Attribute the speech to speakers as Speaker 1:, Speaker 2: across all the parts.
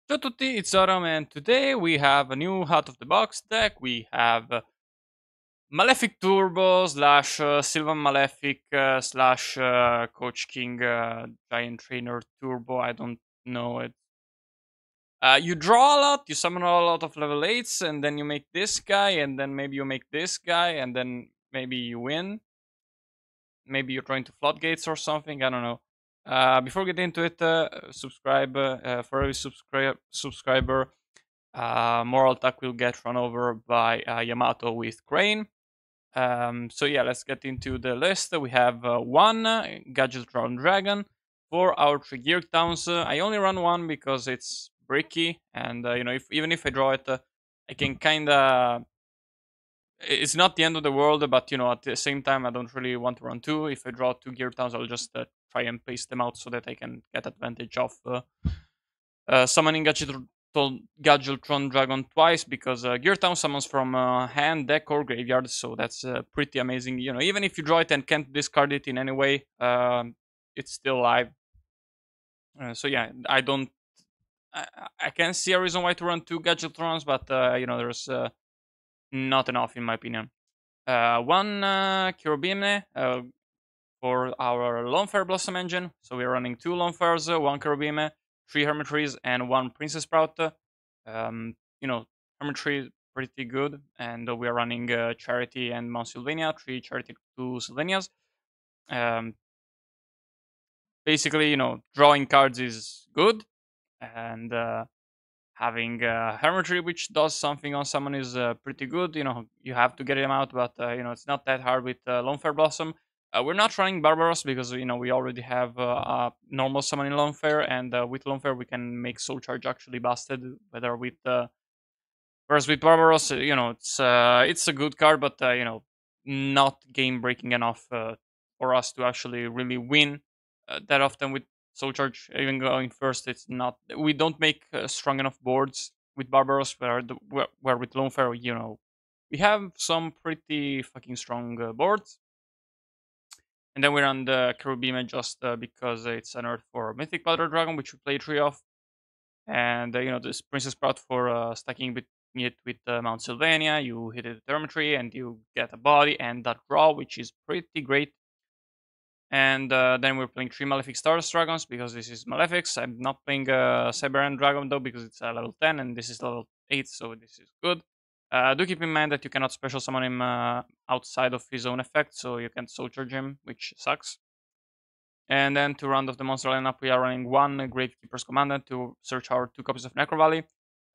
Speaker 1: Ciao a tutti, it's Aram, and today we have a new out of the box deck. We have Malefic Turbo slash Sylvan Malefic slash Coach King Giant Trainer Turbo. I don't know it. You draw a lot, you summon a lot of level 8s, and then you make this guy, and then maybe you make this guy, and then maybe you win. Maybe you're trying to floodgates or something. I don't know. Before we get into it, subscribe for every subscriber. Moral Tuck will get run over by Yamato with Crane. So yeah, let's get into the list. We have one Gadgetron Dragon for our three gear towns. I only run one because it's bricky, and if even if I draw it, I can kind of. It's not the end of the world, but at the same time, I don't really want to run two. If I draw two gear towns, I'll just try and paste them out so that I can get advantage of summoning Gadgetron Dragon twice because Gear Town summons from hand, deck, or graveyard, so that's pretty amazing. Even if you draw it and can't discard it in any way, it's still live. So yeah, I don't. I can see a reason why to run two Gadgetrons, but there's not enough in my opinion. One Kirobime for our Lone Blossom engine. So we're running two Lone one Kirobime, three Hermitries, and one Princess Sprout. Um, you know, Hermitry pretty good, and we are running Charity and Mount Sylvania, three Charity, two Sylvanias. Um, Basically, drawing cards is good, and having Hermitry, which does something on someone, is pretty good. You have to get him out, but it's not that hard with Lone Blossom. We're not running Barbaros because we already have a normal summon in Lone and with Lone we can make Soul Charge actually busted. Whether with whereas with Barbaros, it's a good card, but not game breaking enough for us to actually really win that often with Soul Charge. Even going first, it's not. We don't make strong enough boards with Barbaros, where with Lone we have some pretty fucking strong boards. And then we run the Kerubime just because it's an Earth for Mythic Powder Dragon, which we play three of, and this Princess Sprout for stacking it with Mount Sylvania. You hit it with Thermitry and you get a body and that draw, which is pretty great. And then we're playing three Malefic Stars Dragons because this is Malefics. I'm not playing Cyber Dragon though because it's level 10 and this is level 8, so this is good. Do keep in mind that you cannot special summon him outside of his own effect, so you can't soul charge him, which sucks. And then to round off the monster lineup, we are running one Gravekeeper's Commandant to search our two copies of Necro Valley.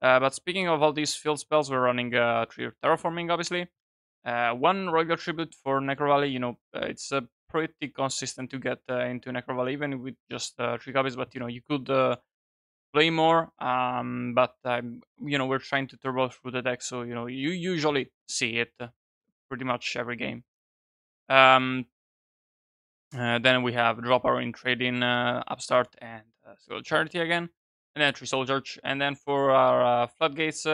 Speaker 1: But speaking of all these field spells, we're running three Terraforming, obviously. One Royal Tribute for Necro Valley. It's pretty consistent to get into Necro Valley, even with just three copies. But you could play more. But we're trying to turbo through the deck, so you usually see it pretty much every game. Um, then we have Drop Our in Trading, Upstart, and Civil Charity again. And then three Soul Church. And then for our Floodgates,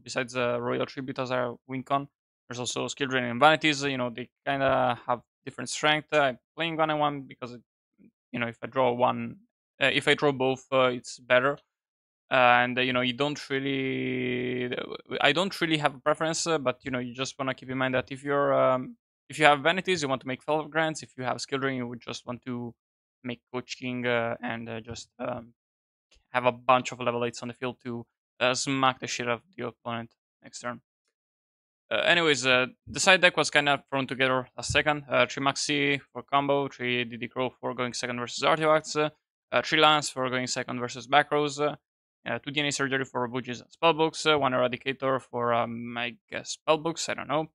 Speaker 1: besides Royal Tribute as our win con, there's also Skill Drain and Vanities. They kind of have different strength. I'm playing one and one because, if I draw one, if I draw both, it's better. And you don't really, I don't really have a preference, but you just want to keep in mind that if you have vanities, you want to make fellow grants. If you have skill drain, you would just want to make Coach King and just have a bunch of level 8s on the field to smack the shit out of the opponent next turn. Anyways, the side deck was kind of thrown together last second. 3 Maxi for combo, 3 DD Crow for going second versus artifacts, 3 Lance for going second versus back rows, 2 DNA Surgery for Butches and Spellbooks, 1 Eradicator for, I guess, Spellbooks, I don't know.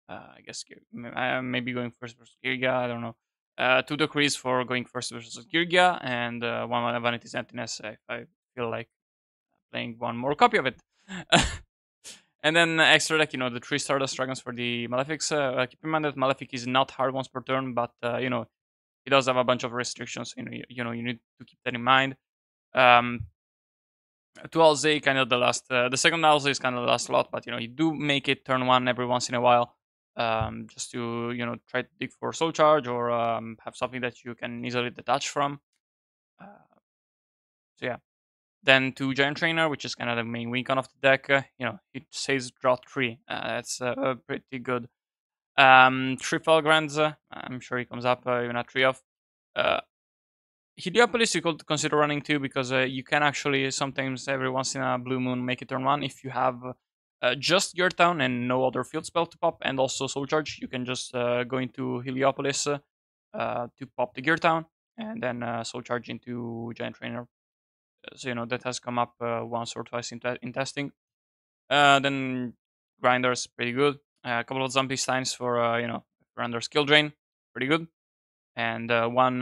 Speaker 1: I guess maybe going first versus Girga, I don't know. 2 Decrees for going first versus Girga, and 1 Vanity's Emptiness if I feel like playing one more copy of it. And then extra deck, the 3 Stardust Dragons for the Malefics. Keep in mind that Malefic is not hard once per turn, but, he does have a bunch of restrictions. You need to keep that in mind. To Alze, kind of the second Alze is kind of the last slot, but you do make it turn one every once in a while, just to try to dig for Soul Charge or have something that you can easily detach from. So yeah, Then to Giant Trainer, which is kind of the main weak on of the deck. It says draw three. That's pretty good. Three Felgrands. I'm sure he comes up even at three of. Uh, Heliopolis you could consider running too because you can actually sometimes every once in a blue moon make it turn one if you have just your town and no other field spell to pop and also soul charge. You can just go into Heliopolis to pop the gear town and then soul charge into Giant Trainer. So that has come up once or twice in testing. Then Grinder's pretty good. A couple of zombie steins for Grinder skill drain, pretty good, and one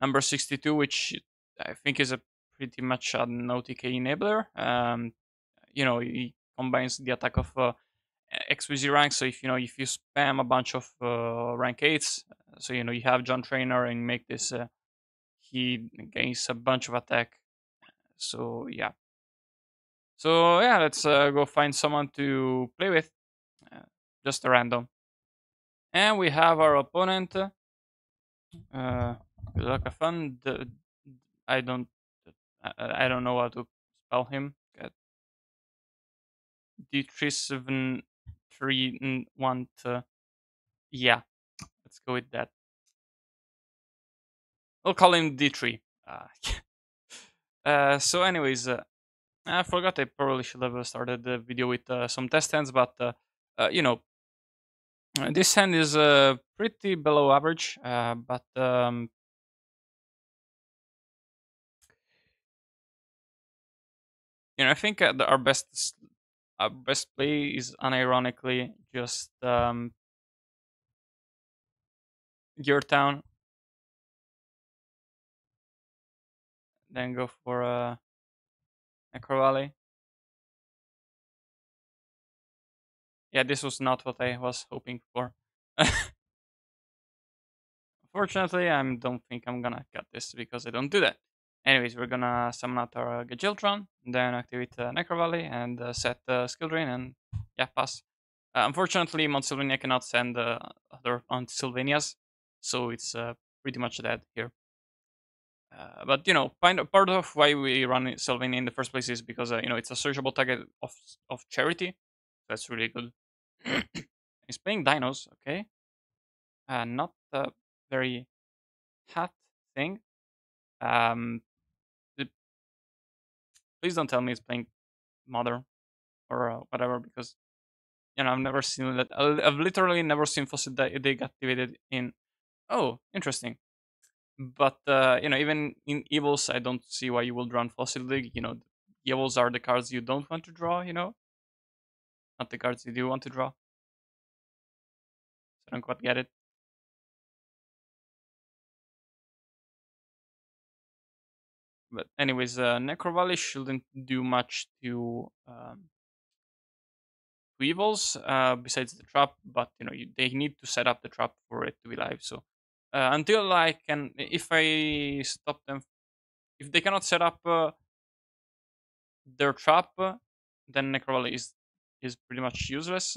Speaker 1: number 62, which I think is a pretty much an OTK enabler. He combines the attack of XYZ ranks. So if you spam a bunch of rank eights, so you have John Trainer and make this, he gains a bunch of attack. So yeah, let's go find someone to play with, uh, just a random. And we have our opponent. Good luck, have fun. I don't, I don't know how to spell him. D373 yeah, let's go with that. We'll call him D3. So anyways, I forgot I probably should have started the video with some test hands, but this hand is pretty below average. But I think our best play is unironically just Geartown, then go for Necro Valley. Yeah, this was not what I was hoping for. Unfortunately, I don't think I'm gonna cut this because I don't do that. Anyways, we're gonna summon out our Gajiltron, then activate Necro Valley and set Skill Drain, and yeah, pass. Unfortunately, Mount Sylvania cannot send other Mount Sylvanias, so it's pretty much dead here. But part of why we run Sylvania in the first place is because it's a searchable target of charity. That's really good. He's playing dinos, okay? Not a very hat thing. Um, please don't tell me he's playing mother or whatever because I've never seen that. I've literally never seen Fossil Dig activated in. Oh, interesting. But even in evils, I don't see why you would run Fossil Dig. Evils are the cards you don't want to draw. Not the cards you do want to draw. So I don't quite get it. But anyways, Necro Valley shouldn't do much to evils besides the trap, but they need to set up the trap for it to be live. So until I can, if I stop them, if they cannot set up their trap, then Necro Valley is pretty much useless.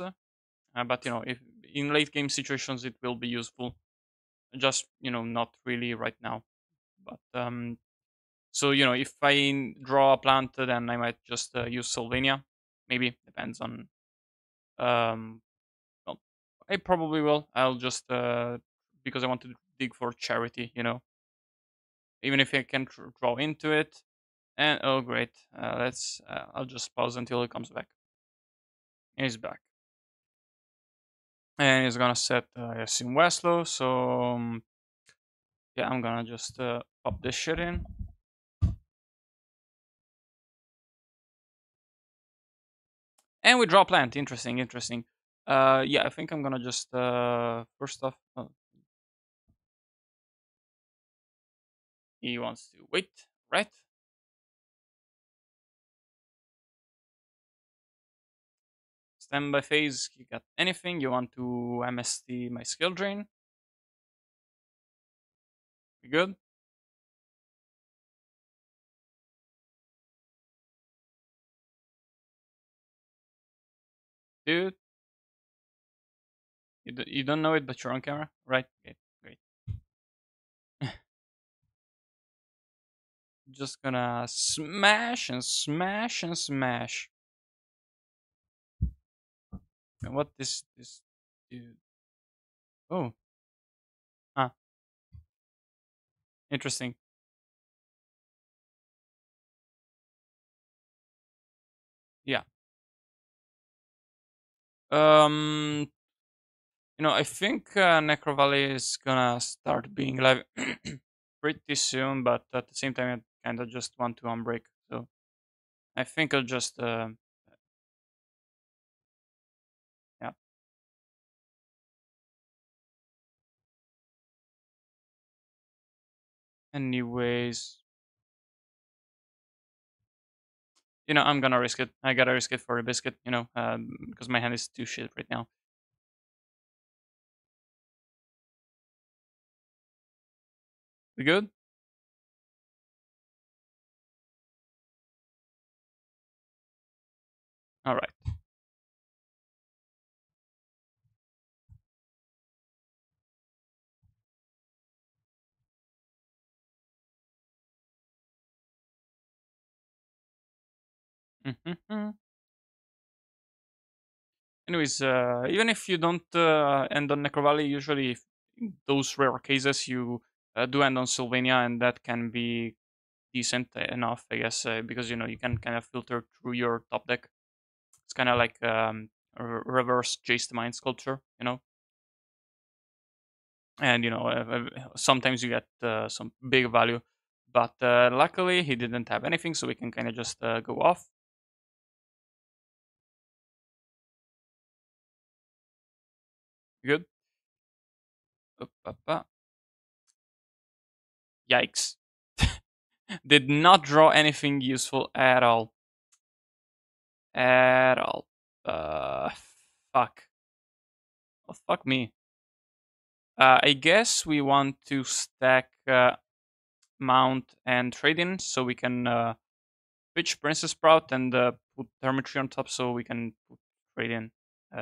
Speaker 1: But if in late game situations it will be useful, just not really right now. But so if I draw a plant, then I might just use Sylvania. Maybe depends on well, I probably will. I'll just because I want to dig for charity, even if I can draw into it. And oh great, let's. I'll just pause until he comes back. And he's back, and he's gonna set I assume Westlow. So yeah, I'm gonna just pop this shit in. And we draw plant. Interesting, interesting. Yeah, I think I'm gonna just first off. He wants to wait, right? Standby phase. You got anything? You want to MST my skill drain? We good? Dude, you don't know it, but you're on camera, right? Okay, great. Just gonna smash and smash and smash. And what this dude? Oh, ah, interesting. Yeah. Um, I think Necro Valley is gonna start being live pretty soon, but at the same time, I kind of just want to unbreak. So I think I'll just yeah. Anyways, I'm gonna risk it. I gotta risk it for a biscuit. Because my hand is too shit right now. We good? All right. Mm-hmm. Anyways, even if you don't end on Necro Valley, usually in those rare cases you do end on Sylvania, and that can be decent enough, I guess, because you can kind of filter through your top deck. It's kind of like reverse Jace the Mind sculpture, and sometimes you get some big value, but luckily he didn't have anything, so we can kind of just go off. Good. Up, up, up. Yikes! Did not draw anything useful at all. At all. Uh, fuck. Well, fuck me. I guess we want to stack Mount and Trade in so we can pitch Princess Sprout and put Hermitry on top so we can put Trade in.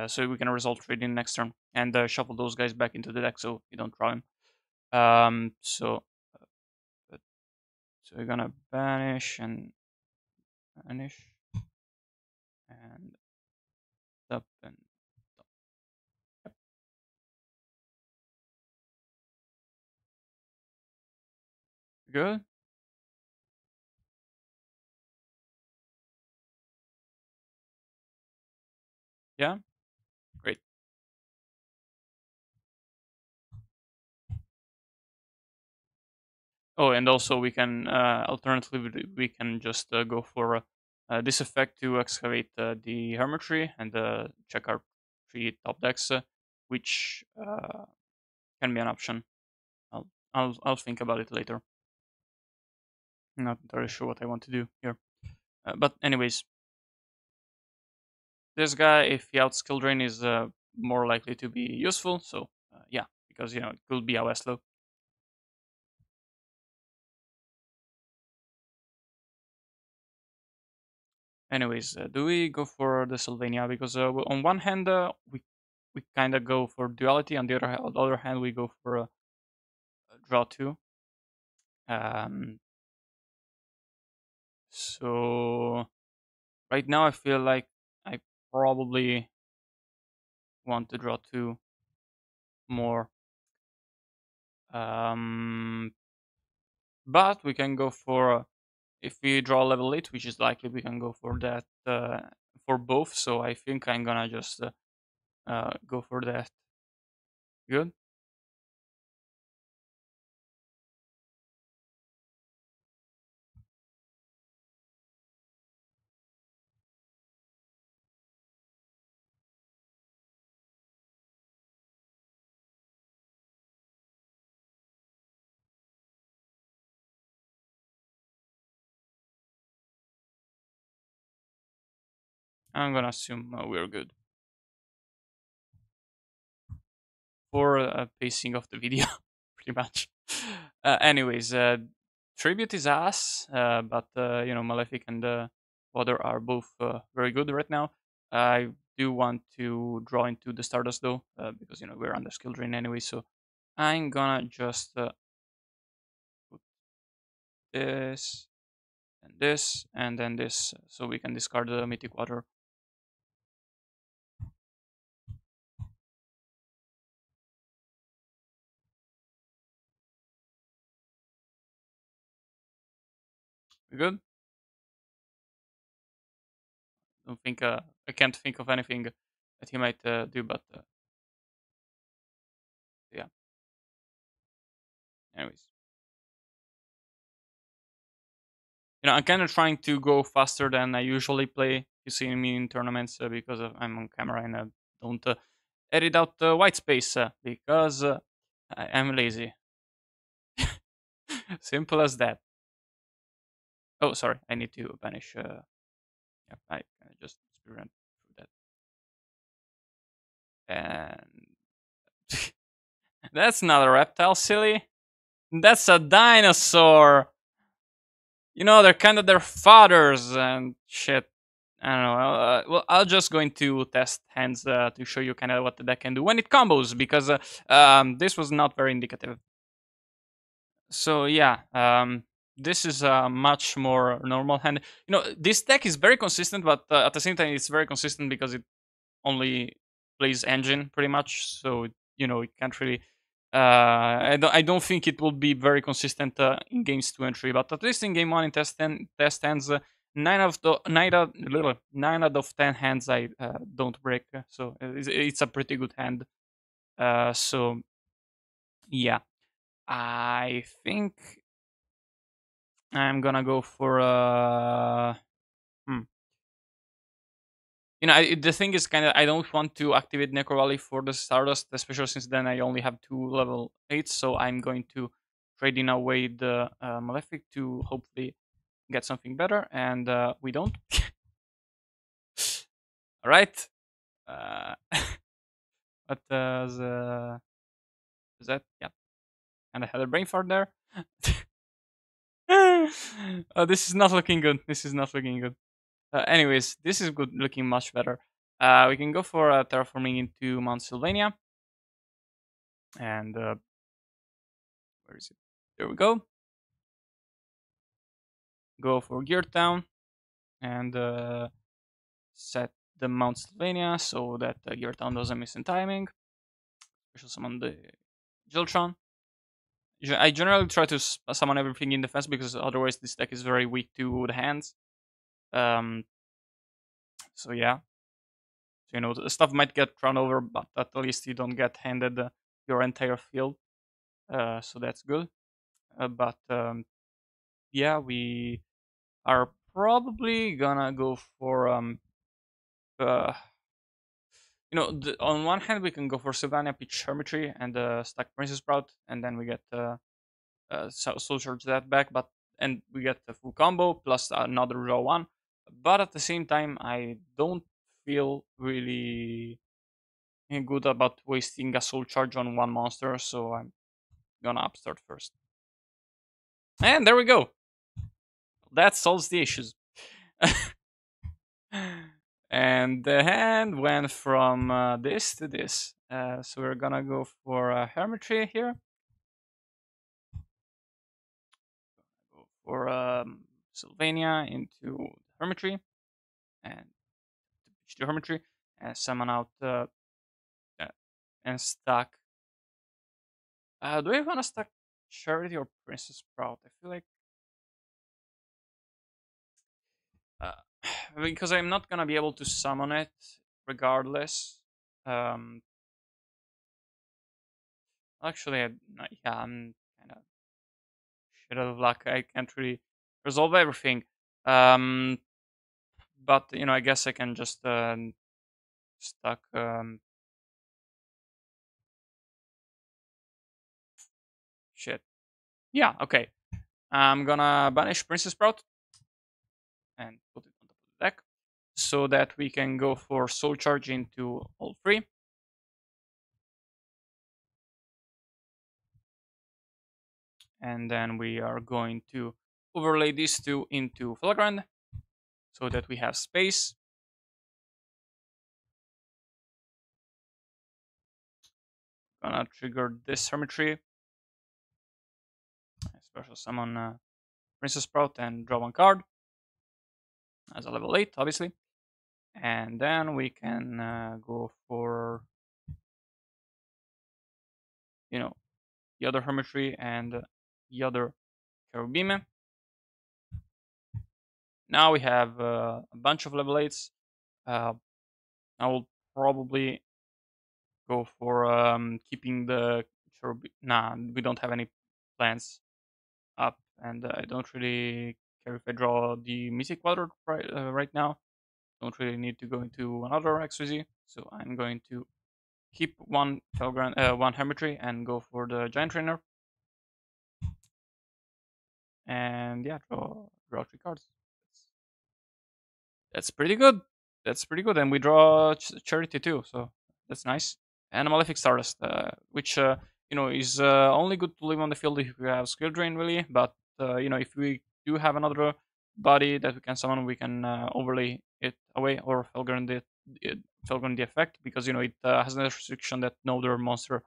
Speaker 1: So we can resolve Trade in next turn and shuffle those guys back into the deck so you don't draw him. Uh, so we're gonna banish and banish and up and good. Yeah, great. Oh, and also we can alternatively we can just go for this effect to excavate the hermitry and check our three top decks, which can be an option. I'll think about it later. I'm not entirely sure what I want to do here, but anyways, this guy, if he out skill drain, is more likely to be useful. So yeah, because it could be a Westlow. Anyways, do we go for the Sylvania? Because on one hand, we kind of go for duality. On the other hand, we go for draw two. Um, so right now, I feel like I probably want to draw two more. Um, but we can go for if we draw level 8, which is likely, we can go for that for both. So I think I'm gonna just go for that. Good. I'm gonna assume we're good for pacing of the video, pretty much. Anyways, tribute is ass, but Malefic and Water are both very good right now. I do want to draw into the Stardust though, because we're under skill drain anyway. So I'm gonna just put this. this, and then this, so we can discard the mythic water. We good? Don't think I can't think of anything that he might do, but yeah. Anyways, I'm kind of trying to go faster than I usually play. You see me in tournaments because I'm on camera and I don't edit out the white space because I'm lazy. Simple as that. Oh, sorry. I need to banish. Yeah, I just ran through that. And that's not a reptile, silly. That's a dinosaur. They're kind of their fathers and shit. I don't know. Well, I'll just going to test hands to show you kind of what the deck can do when it combos because this was not very indicative. So yeah, this is a much more normal hand. This deck is very consistent, but at the same time, it's very consistent because it only plays engine pretty much. So it can't really. I don't think it will be very consistent in games 2 and 3, but at least in game one in test hands, nine out of 10 hands I don't break. So it's a pretty good hand. So yeah, I think I'm gonna go for hmm. The thing is kind of I don't want to activate Necro Valley for the Stardust, especially since then I only have 2 level 8s. So I'm going to trade in away the Malefic to hopefully get something better, and we don't. All right. Uh, what is that? Yeah, and I had a brain fart there. Oh, this is not looking good. This is not looking good. Anyways, this is good, looking much better. We can go for terraforming into Mount Sylvania, and where is it? There we go. Go for Gear Town and set the Mount Sylvania so that Gear Town doesn't miss in timing. Special summon the Giltron. I generally try to summon everything in defense because otherwise this deck is very weak to the hands. Um, so yeah, the stuff might get run over, but at least you don't get handed your entire field. So that's good. But yeah, we are probably gonna go for uh, on one hand we can go for Sylvania, Peach Hermitry, and stack Princess Sprout, and then we get Soul Charge that back, and we get the full combo plus another draw one. But at the same time, I don't feel really good about wasting a Soul Charge on one monster, so I'm gonna upstart first. And there we go. That solves the issues. And the hand went from this to this. So we're gonna go for Hermitry here. Go for Sylvania into Hermitry and the Hermitry and summon out uh, and stack. Do I want to stack Charity or Princess Sprout? I feel like uh, because I'm not gonna be able to summon it regardless. Um, Actually, yeah, I'm kind of shit out of luck. I can't really resolve everything. Um, but I guess I can just stack. Shit. Yeah. Okay. I'm gonna banish Princess Sprout and put it on top of the deck so that we can go for Soul Charge into all three. And then we are going to overlay these two into Flagrand so that we have space. Gonna trigger this Hermitry, special summon Princess Sprout, and draw one card. as a level 8, obviously. And then we can go for, you know, the other hermitry and the other cherubim. Now we have a bunch of level 8s. Uh, I will probably go for keeping the cherubim. Nah, we don't have any plans up, and I don't really care if I draw the mythic water right now. Don't really need to go into another XYZ, so I'm going to keep one one hermitry and go for the giant trainer, and yeah, draw 3 cards. That's pretty good. That's pretty good, and we draw charity too, so that's nice. And a malefic stardust, which is only good to leave on the field if we have skill drain, really. But if we do have another body that we can summon, we can overlay it away or Felgren the effect, because it has a restriction that no other monster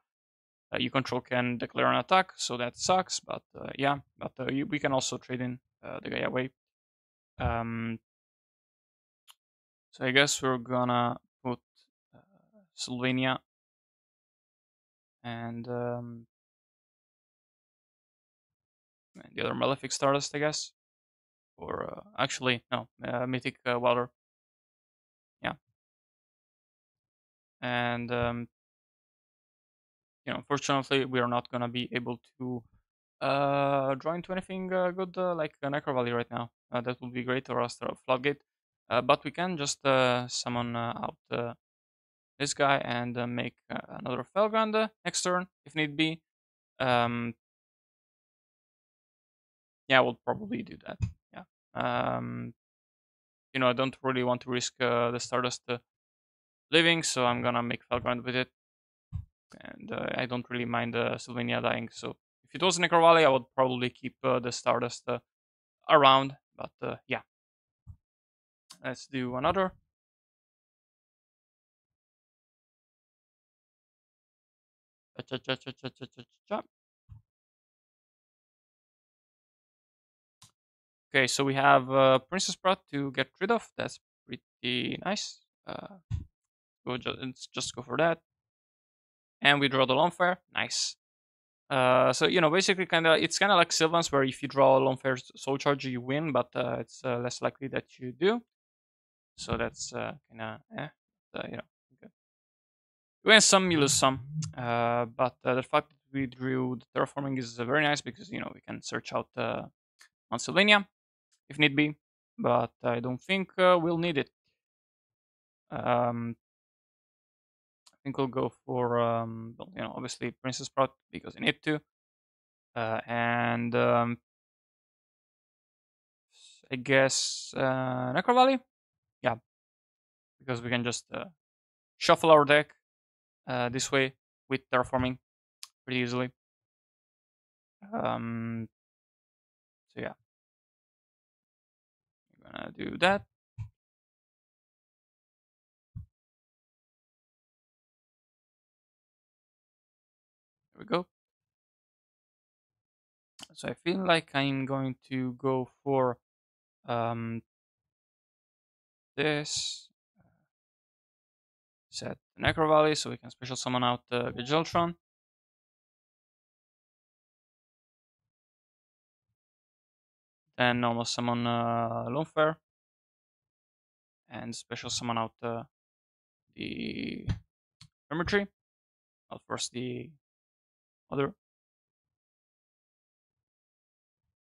Speaker 1: you control can declare an attack, so that sucks. But yeah, but we can also trade in the guy away. Um, so I guess we're gonna put Sylvania and the other Malefic Stardust, I guess. Or actually, no, Mythic Water. Yeah, and unfortunately, we are not gonna be able to draw into anything good like Necro Valley right now. That would be great, or Astral Floodgate. But we can just summon out this guy and make another Felgrand next turn if need be. Um, yeah, we'll probably do that. Yeah. Um, I don't really want to risk the Stardust living, so I'm gonna make Felgrand with it. And I don't really mind Sylvania dying. So if it was Necro Valley, I would probably keep the Stardust around. But yeah, let's do another. Okay, so we have Princess Brat to get rid of. That's pretty nice. Let's just go for that. And we draw the Lone Fair. Nice. So basically, it's kind of like Sylvans, where if you draw a Lone Fair Soul Charge, you win, but it's less likely that you do. So that's kind of good. You win some, you lose some. But the fact that we drew the terraforming is very nice, because we can search out Mount Sylvania if need be, but I don't think we'll need it. I think we'll go for obviously Princess Sprout, because I need to, and I guess Necro Valley, yeah, because we can just shuffle our deck this way with terraforming pretty easily. So yeah, I'm gonna do that. There we go. So I feel like I'm going to go for this set Necro Valley, so we can special summon out Giantraining. Then normal summon Lone Fair, and special summon out the Hermitry. Not first the other.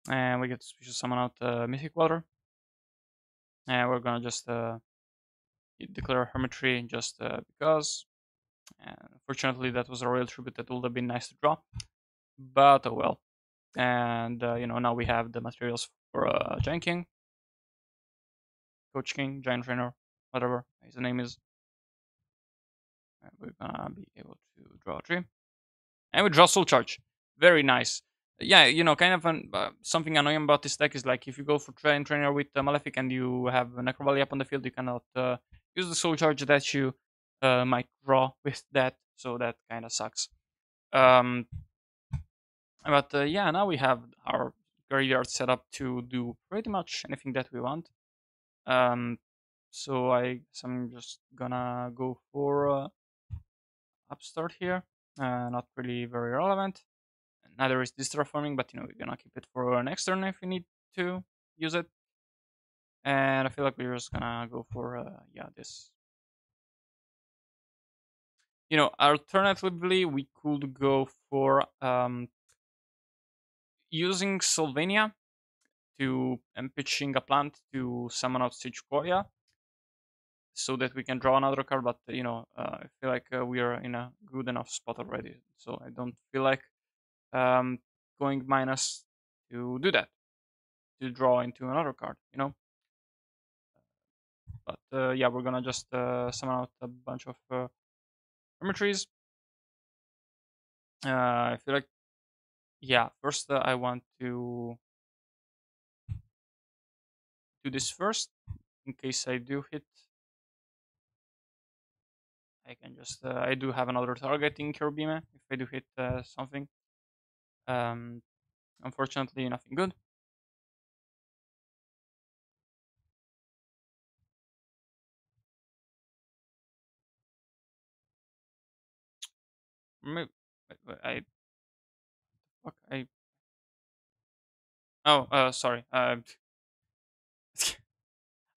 Speaker 1: And we get to special summon out Mythic Water. And we're gonna just declare Hermitry just because. And unfortunately, that was a royal tribute that would have been nice to draw. But oh well. And now we have the materials for Giant King, Coach King, Giant Trainer, whatever his name is. And we're gonna be able to draw a tree. And we draw Soul Charge. Very nice. Yeah, kind of something annoying about this deck is, like, if you go for Trainer with Malefic and you have Necro Valley up on the field, you cannot use the Soul Charge that you might draw with that. So that kind of sucks. Um, but yeah, now we have our graveyard set up to do pretty much anything that we want. Um, so I guess I'm just gonna go for upstart here. Not really very relevant. Neither is this terraforming, but we're gonna keep it for next turn if we need to use it. And I feel like we're just gonna go for yeah, this. Alternatively, we could go for using Sylvania to and pitching a plant to summon out Sichukoya so that we can draw another card. But I feel like we are in a good enough spot already, so I don't feel like um, going minus to do that, to draw into another card. But yeah, we're gonna just summon out a bunch of trees. I feel like, yeah, first I want to do this first in case I do hit. I can just I do have another target in Kiribime if I do hit something. Um, Unfortunately, nothing good. Maybe, I fuck, I oh sorry. I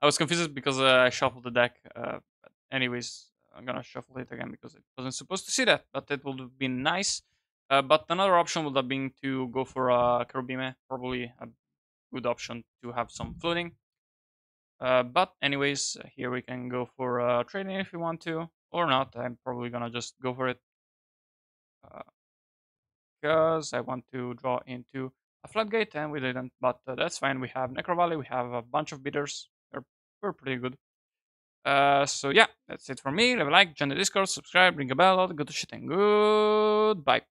Speaker 1: was confused because I shuffled the deck. But anyways, I'm gonna shuffle it again because it wasn't supposed to see that, but it would have been nice. But another option would have been to go for Kiribime, probably a good option to have some floating. But anyways, here we can go for trading if you want to, or not. I'm probably gonna just go for it because I want to draw into a floodgate, and we didn't. But that's fine. We have Necro Valley. We have a bunch of bidders. We're pretty good. So yeah, that's it for me. Leave a like, join the Discord, subscribe, ring a bell, all the good shit, and goodbye.